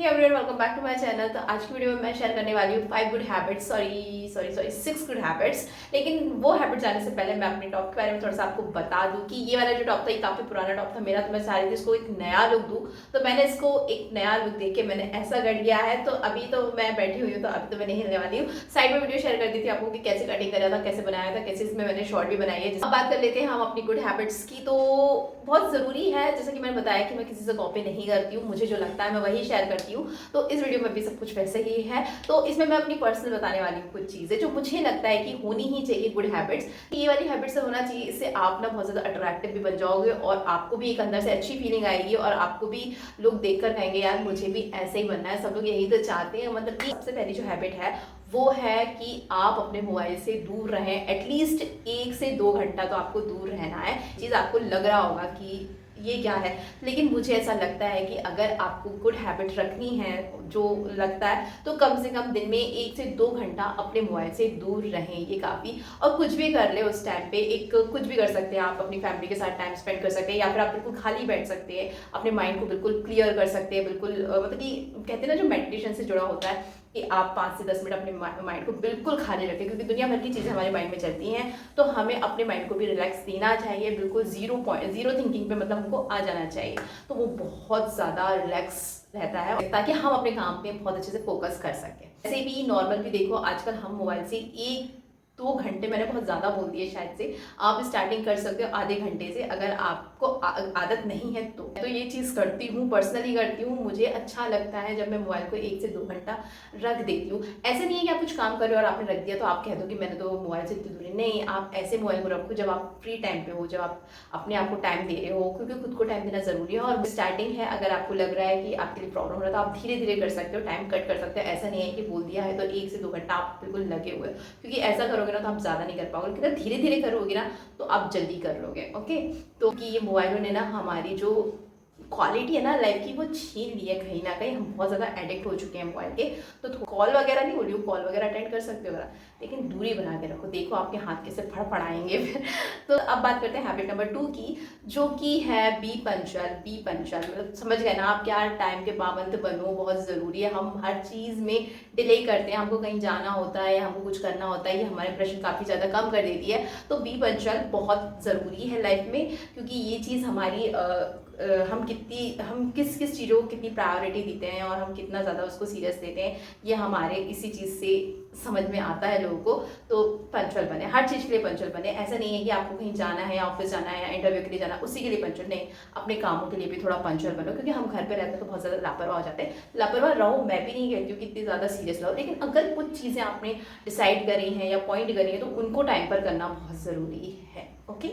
Everyone welcome back to my channel. तो आज की वीडियो में मैं शेयर करने वाली हूँ 5 good habits, sorry 6 good habits. लेकिन वो हैबिट जाने से पहले मैं अपने टॉप के बारे में थोड़ा सा आपको बता दूं कि ये वाला जो टॉप था ये काफ़ी पुराना टॉप था मेरा, तो मैं चाह रही थी इसको एक नया लुक दूं। तो मैंने इसको एक नया लुक देख के मैंने ऐसा कर लिया है। तो अभी तो मैं बैठी हुई हूँ, तो अभी तो मैं नहीं हिलने वाली हूँ। साइड में वीडियो शेयर कर दी थी आपको कि कैसे कटिंग करा था, कैसे बनाया था, कैसे इसमें मैंने शॉर्ट भी बनाई है। अब बात कर लेते हैं हम अपनी गुड हैबिट्स की। तो बहुत ज़रूरी है, जैसा कि मैंने बताया कि मैं किसी से कॉपी नहीं करती हूँ, मुझे जो लगता है मैं वही शेयर करती हूँ। तो इस वीडियो में भी सब कुछ वैसे ही है। तो इसमें मैं अपनी पर्सनल बताने वाली हूँ कुछ चीज़ें जो मुझे लगता है कि होनी ही चाहिए गुड हैबिट्स। ये वाली हैबिट्स होना चाहिए, इससे आप ना बहुत ज़्यादा अट्रैक्टिव भी बन जाओगे और आपको भी एक अंदर से अच्छी फीलिंग आएगी और आपको भी लोग देखकर कहेंगे यार मुझे भी ऐसे ही बनना है। सब लोग यही तो चाहते हैं। मतलब कि सबसे पहली जो हैबिट है वो है कि आप अपने मोबाइल से दूर रहें। एटलीस्ट 1 से 2 घंटा तो आपको दूर रहना है। चीज़ आपको लग रहा होगा कि ये क्या है, लेकिन मुझे ऐसा लगता है कि अगर आपको गुड हैबिट रखनी है जो लगता है, तो कम से कम दिन में 1 से 2 घंटा अपने मोबाइल से दूर रहें, ये काफ़ी। और कुछ भी कर ले उस टाइम पे, एक कुछ भी कर सकते हैं आप, अपनी फैमिली के साथ टाइम स्पेंड कर सकते हैं या फिर आप बिल्कुल खाली बैठ सकते हैं, अपने माइंड को बिल्कुल क्लियर कर सकते हैं। बिल्कुल मतलब कि कहते हैं ना जो मेडिटेशन से जुड़ा होता है कि आप 5 से 10 मिनट अपने माइंड को बिल्कुल खाली रखें, क्योंकि दुनिया भर की चीज़ें हमारे माइंड में चलती हैं। तो हमें अपने माइंड को भी रिलैक्स देना चाहिए, बिल्कुल जीरो थिंकिंग पे मतलब हमको आ जाना चाहिए। तो वो बहुत ज़्यादा रिलैक्स रहता है ताकि हम अपने काम पे बहुत अच्छे से फोकस कर सकें। ऐसे भी नॉर्मल भी देखो, आजकल हम मोबाइल से 1-2 घंटे, मैंने बहुत ज़्यादा बोल दिए शायद से, आप स्टार्टिंग कर सकते हो आधे घंटे से, अगर आपको आदत नहीं है तो ये चीज़ करती हूँ, पर्सनली करती हूँ। मुझे अच्छा लगता है जब मैं मोबाइल को 1 से 2 घंटा रख देती हूँ। ऐसे नहीं है कि आप कुछ काम कर रहे हो और आपने रख दिया तो आप कह दो कि मैंने तो मोबाइल से इतनी दूरी नहीं। आप ऐसे मोबाइल को रखो जब आप फ्री टाइम पे हो, जब आप अपने आप को टाइम दे रहे हो, क्योंकि खुद को टाइम देना ज़रूरी है। और स्टार्टिंग है, अगर आपको लग रहा है कि आपके लिए प्रॉब्लम हो रहा है तो आप धीरे धीरे कर सकते हो, टाइम कट कर सकते हो। ऐसा नहीं है कि बोल दिया है तो 1 से 2 घंटा आप बिल्कुल लगे हुए, क्योंकि ऐसा करोगे ना तो आप ज़्यादा नहीं कर पाओगे। लेकिन धीरे धीरे करोगे ना तो आप जल्दी कर लोगे। ओके, तो कि ये मोबाइलों ने ना हमारी जो क्वालिटी है ना लाइफ की, वो छीन ली है कहीं ना कहीं। हम बहुत ज़्यादा एडिक्ट हो चुके हैं मोबाइल के। तो कॉल वगैरह नहीं हो रही हूँ, कॉल वगैरह अटेंड कर सकते हो, लेकिन दूरी बना के रखो। देखो आपके हाथ कैसे फड़फड़ाएंगे फिर। तो अब बात करते हैं हैबिट नंबर 2 की, जो कि है बी पंचुअल। मतलब समझ गए ना आप, क्या टाइम के पाबंद बनो, बहुत ज़रूरी है। हम हर चीज़ में डिले करते हैं, हमको कहीं जाना होता है, हमको कुछ करना होता है, ये हमारे प्रेशर काफ़ी ज़्यादा कम कर देती है। तो बी पंचुअल बहुत ज़रूरी है लाइफ में, क्योंकि ये चीज़ हमारी हम किस किस चीज़ों को कितनी प्रायोरिटी देते हैं और हम कितना ज़्यादा उसको सीरियस लेते हैं, ये हमारे इसी चीज़ से समझ में आता है लोगों को। तो पंचुअल बने, हर चीज़ के लिए पंचुअल बने। ऐसा नहीं है कि आपको कहीं जाना है, ऑफिस जाना है या इंटरव्यू के लिए जाना उसी के लिए पंचुअल नहीं, अपने कामों के लिए भी थोड़ा पंचुअल बनो। क्योंकि हम घर पे रहते हैं तो बहुत ज़्यादा लापरवाह हो जाते हैं। लापरवाह रहो, मैं भी नहीं कहती हूँ कि इतनी ज़्यादा सीरियस रहो, लेकिन अगर कुछ चीज़ें आपने डिसाइड करी हैं या पॉइंट करी हैं तो उनको टाइम पर करना बहुत ज़रूरी है। ओके,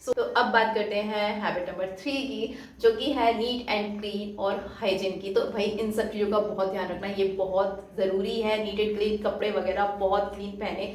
तो अब बात करते हैं हैबिट नंबर 3 की, जो कि है नीट एंड क्लीन और हाइजीन की। तो भाई इन सब चीज़ों का बहुत ध्यान रखना, ये बहुत ज़रूरी है। नीट एंड क्लीन कपड़े वगैरह बहुत क्लीन पहने,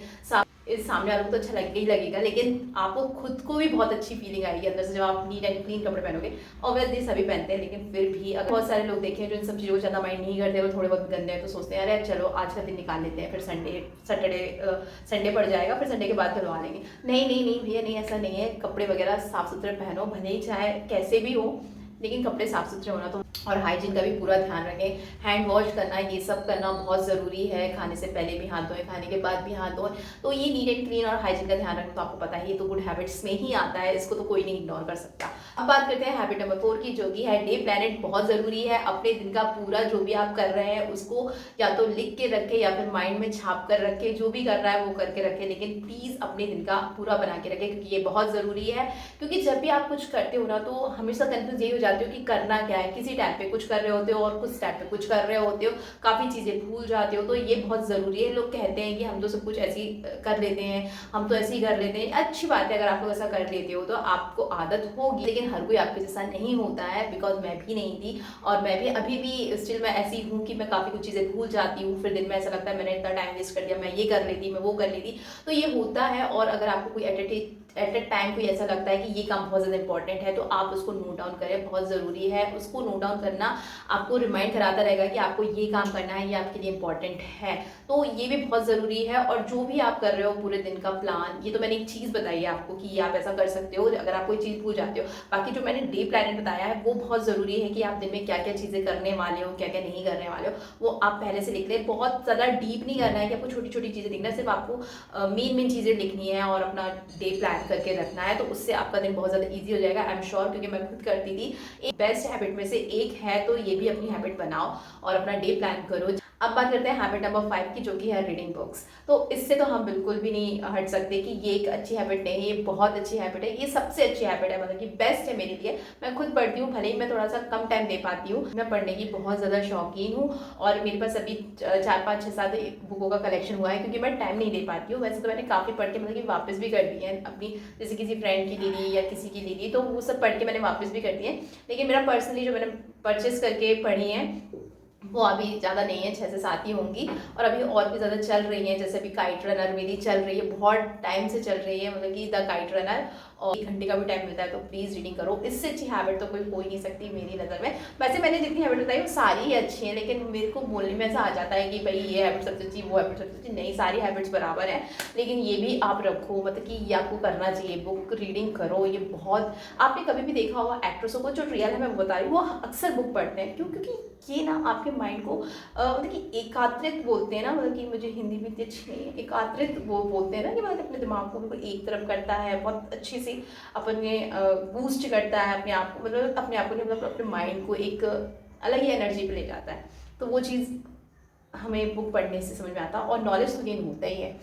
इस सामने वालों को तो अच्छा लगेगा ही लगेगा, लेकिन आपको खुद को भी बहुत अच्छी फीलिंग आएगी अंदर से जब आप नीट एंड क्लीन कपड़े पहनोगे। ऑब्वियसली सभी पहनते हैं, लेकिन फिर भी अगर बहुत सारे लोग देखें जो इन सब चीज़ों को ज़्यादा माइंड नहीं करते, वो थोड़े बहुत गंदे हैं तो सोचते हैं अरे चलो आज का दिन निकाल लेते हैं, फिर संडे पड़ जाएगा, फिर संडे के बाद धुलवा लेंगे। नहीं भैया, नहीं, ऐसा नहीं है। कपड़े वगैरह साफ सुथरे पहनो, भले ही चाहे कैसे भी हो, लेकिन कपड़े साफ सुथरे होना तो। और हाइजीन का भी पूरा ध्यान रखें, हैंड वॉश करना, ये सब करना बहुत ज़रूरी है। खाने से पहले भी हाथ धोएं, खाने के बाद भी हाथ धोएं। तो ये नीट एंड क्लीन और हाइजीन का ध्यान रखना तो आपको पता है, ये तो गुड हैबिट्स में ही आता है, इसको तो कोई नहीं इग्नोर कर सकता। अब बात करते हैं हैबिट नंबर 4 की, जो कि है डे प्लानट। बहुत ज़रूरी है, अपने दिन का पूरा जो भी आप कर रहे हैं उसको या तो लिख के रखें या फिर माइंड में छाप कर रखें। जो भी कर रहा है वो करके रखें, लेकिन प्लीज़ अपने दिन का पूरा बना के रखें, क्योंकि ये बहुत ज़रूरी है। क्योंकि जब भी आप कुछ करते हो ना तो हमेशा कन्फ्यूज यही हो जाते हो कि करना क्या है। किसी टाइम पे कुछ कर रहे होते हो और कुछ टाइम पे कुछ कर रहे होते हो, काफ़ी चीज़ें भूल जाते हो। तो ये बहुत ज़रूरी है। लोग कहते हैं कि हम तो सब कुछ ऐसे ही कर लेते हैं, हम तो ऐसे ही कर लेते हैं। अच्छी बात है अगर आप लोग ऐसा कर लेते हो तो आपको आदत होगी, लेकिन हर कोई आपके जैसा नहीं होता है। बिकॉज मैं भी नहीं थी और मैं भी अभी भी स्टिल मैं ऐसी हूँ कि मैं काफ़ी कुछ चीज़ें भूल जाती हूँ। फिर दिन में ऐसा लगता है मैंने इतना टाइम वेस्ट कर दिया, मैं ये कर लेती, मैं वो कर लेती। तो ये होता है। और अगर आपको कोई एट अ टाइम कोई ऐसा लगता है कि ये काम बहुत ज़्यादा इंपॉर्टेंट है तो आप उसको नोट डाउन करें, बहुत ज़रूरी है। उसको नोट डाउन करना आपको रिमाइंड कराता रहेगा कि आपको ये काम करना है, ये आपके लिए इंपॉर्टेंट है, तो ये भी बहुत ज़रूरी है। और जो भी आप कर रहे हो पूरे दिन का प्लान, ये तो मैंने एक चीज़ बताई है आपको कि ये आप ऐसा कर सकते हो अगर आप कोई चीज़ भूल जाते हो। बाकी जो मैंने डे प्लानर बताया है वो बहुत ज़रूरी है कि आप दिन में क्या क्या चीज़ें करने वाले हो, क्या क्या नहीं करने वाले हो, वो आप पहले से लिख लें। बहुत ज़्यादा डीप नहीं करना है कि आपको छोटी छोटी चीज़ें लिखना है, सिर्फ आपको मेन मेन चीज़ें लिखनी है और अपना डे प्लान करके रखना है, तो उससे आपका दिन बहुत ज़्यादा ईजी हो जाएगा। आई एम श्योर, क्योंकि मैं खुद करती थी। एक बेस्ट हैबिट में से एक है, तो ये भी अपनी हैबिट बनाओ और अपना डे प्लान करो। अब बात करते हैं हैबिट नंबर 5 की, जो कि है रीडिंग बुक्स। तो इससे तो हम बिल्कुल भी नहीं हट सकते कि ये एक अच्छी हैबिट नहीं है, ये बहुत अच्छी हैबिट है, ये सबसे अच्छी हैबिट है, मतलब कि बेस्ट है मेरे लिए। मैं खुद पढ़ती हूँ, भले ही मैं थोड़ा सा कम टाइम दे पाती हूँ, मैं पढ़ने की बहुत ज़्यादा शौकीन हूँ और मेरे पास अभी 4 5 6 7 बुकों का कलेक्शन हुआ है, क्योंकि मैं टाइम नहीं दे पाती हूँ। वैसे तो मैंने काफ़ी पढ़ के मतलब कि वापस भी कर दी है अपनी, जैसे किसी फ्रेंड की ले ली या किसी की ले ली, तो वो सब पढ़ के मैंने वापस भी कर दी है। लेकिन मेरा पर्सनली जो मैंने परचेस करके पढ़ी है वो अभी ज़्यादा नहीं है, 6 से 7 ही होंगी। और अभी और भी ज़्यादा चल रही हैं, जैसे अभी काइट रनर मेरी चल रही है, बहुत टाइम से चल रही है, मतलब कि द काइट रनर, और 1 घंटे का भी टाइम मिलता है, तो प्लीज़ रीडिंग करो। इससे अच्छी हैबिट तो कोई हो ही नहीं सकती मेरी नज़र में। वैसे मैंने जितनी हैबिट बताई वो सारी ही अच्छी हैं, लेकिन मेरे को बोलने में ऐसा आ जाता है कि भाई ये हैबिट सबसे अच्छी, वो हैबिट सबसे अच्छी। नहीं, सारी हैबिट्स बराबर हैं, लेकिन ये भी आप रखो, मतलब कि ये आपको करना चाहिए। बुक रीडिंग करो, ये बहुत, आपने कभी भी देखा होगा एक्ट्रेसों को, जो रियल है मैं बता रही हूँ, वो अक्सर बुक पढ़ते हैं। क्यों? क्योंकि ये ना आपके माइंड को मतलब कि एकात्रित बोलते हैं ना, मतलब कि मुझे हिंदी भी इतनी अच्छी नहीं है, एकात्रित वो बोलते हैं ना, कि मतलब अपने दिमाग को बिल्कुल एक तरफ करता है, बहुत अच्छी सी अपने बूस्ट करता है अपने आप को, मतलब अपने आप को नहीं, मतलब अपने माइंड को एक अलग ही एनर्जी पे ले जाता है। तो वो चीज़ हमें बुक पढ़ने से समझ में आता है, और नॉलेज तो गेन होता ही है।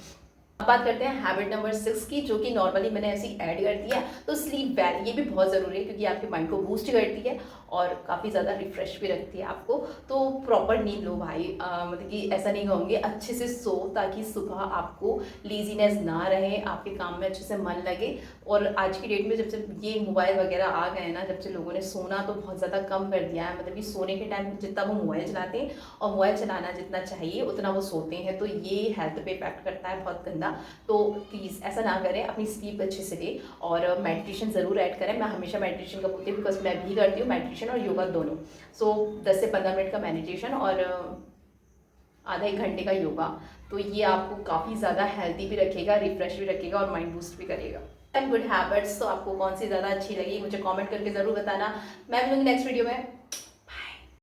अब बात करते हैं हैबिट नंबर 6 की, जो कि नॉर्मली मैंने ऐसी ऐड कर दी है। तो स्लीप वेल, ये भी बहुत ज़रूरी है, क्योंकि आपके माइंड को बूस्ट करती है और काफ़ी ज़्यादा रिफ्रेश भी रखती है आपको। तो प्रॉपर नींद लो भाई, मतलब कि ऐसा नहीं कहूँगी, अच्छे से सो, ताकि सुबह आपको लेजीनेस ना रहे, आपके काम में अच्छे से मन लगे। और आज की डेट में जब से ये मोबाइल वगैरह आ गए हैं ना, जब से लोगों ने सोना तो बहुत ज़्यादा कम कर दिया है, मतलब कि सोने के टाइम जितना वो मोबाइल चलाते हैं, और मोबाइल चलाना जितना चाहिए उतना वो सोते हैं, तो ये हेल्थ पे इफेक्ट करता है बहुत गंदा। तो प्लीज़ ऐसा ना करें, अपनी स्लीप अच्छे से लें, और मेडिटेशन ज़रूर ऐड करें। मैं हमेशा मेडिटेशन का बोलती हूँ, बिकॉज मैं भी करती हूँ मेडिटेशन और योगा दोनों। सो 10 से 15 मिनट का मेडिटेशन और आधा 1 घंटे का योगा, तो ये आपको काफ़ी ज़्यादा हेल्दी भी रखेगा, रिफ्रेश भी रखेगा और माइंड बूस्ट भी करेगा। एंड गुड हैबिट्स, तो आपको कौन सी ज़्यादा अच्छी लगी मुझे कमेंट करके ज़रूर बताना। मैं मिलूंगी नेक्स्ट वीडियो में।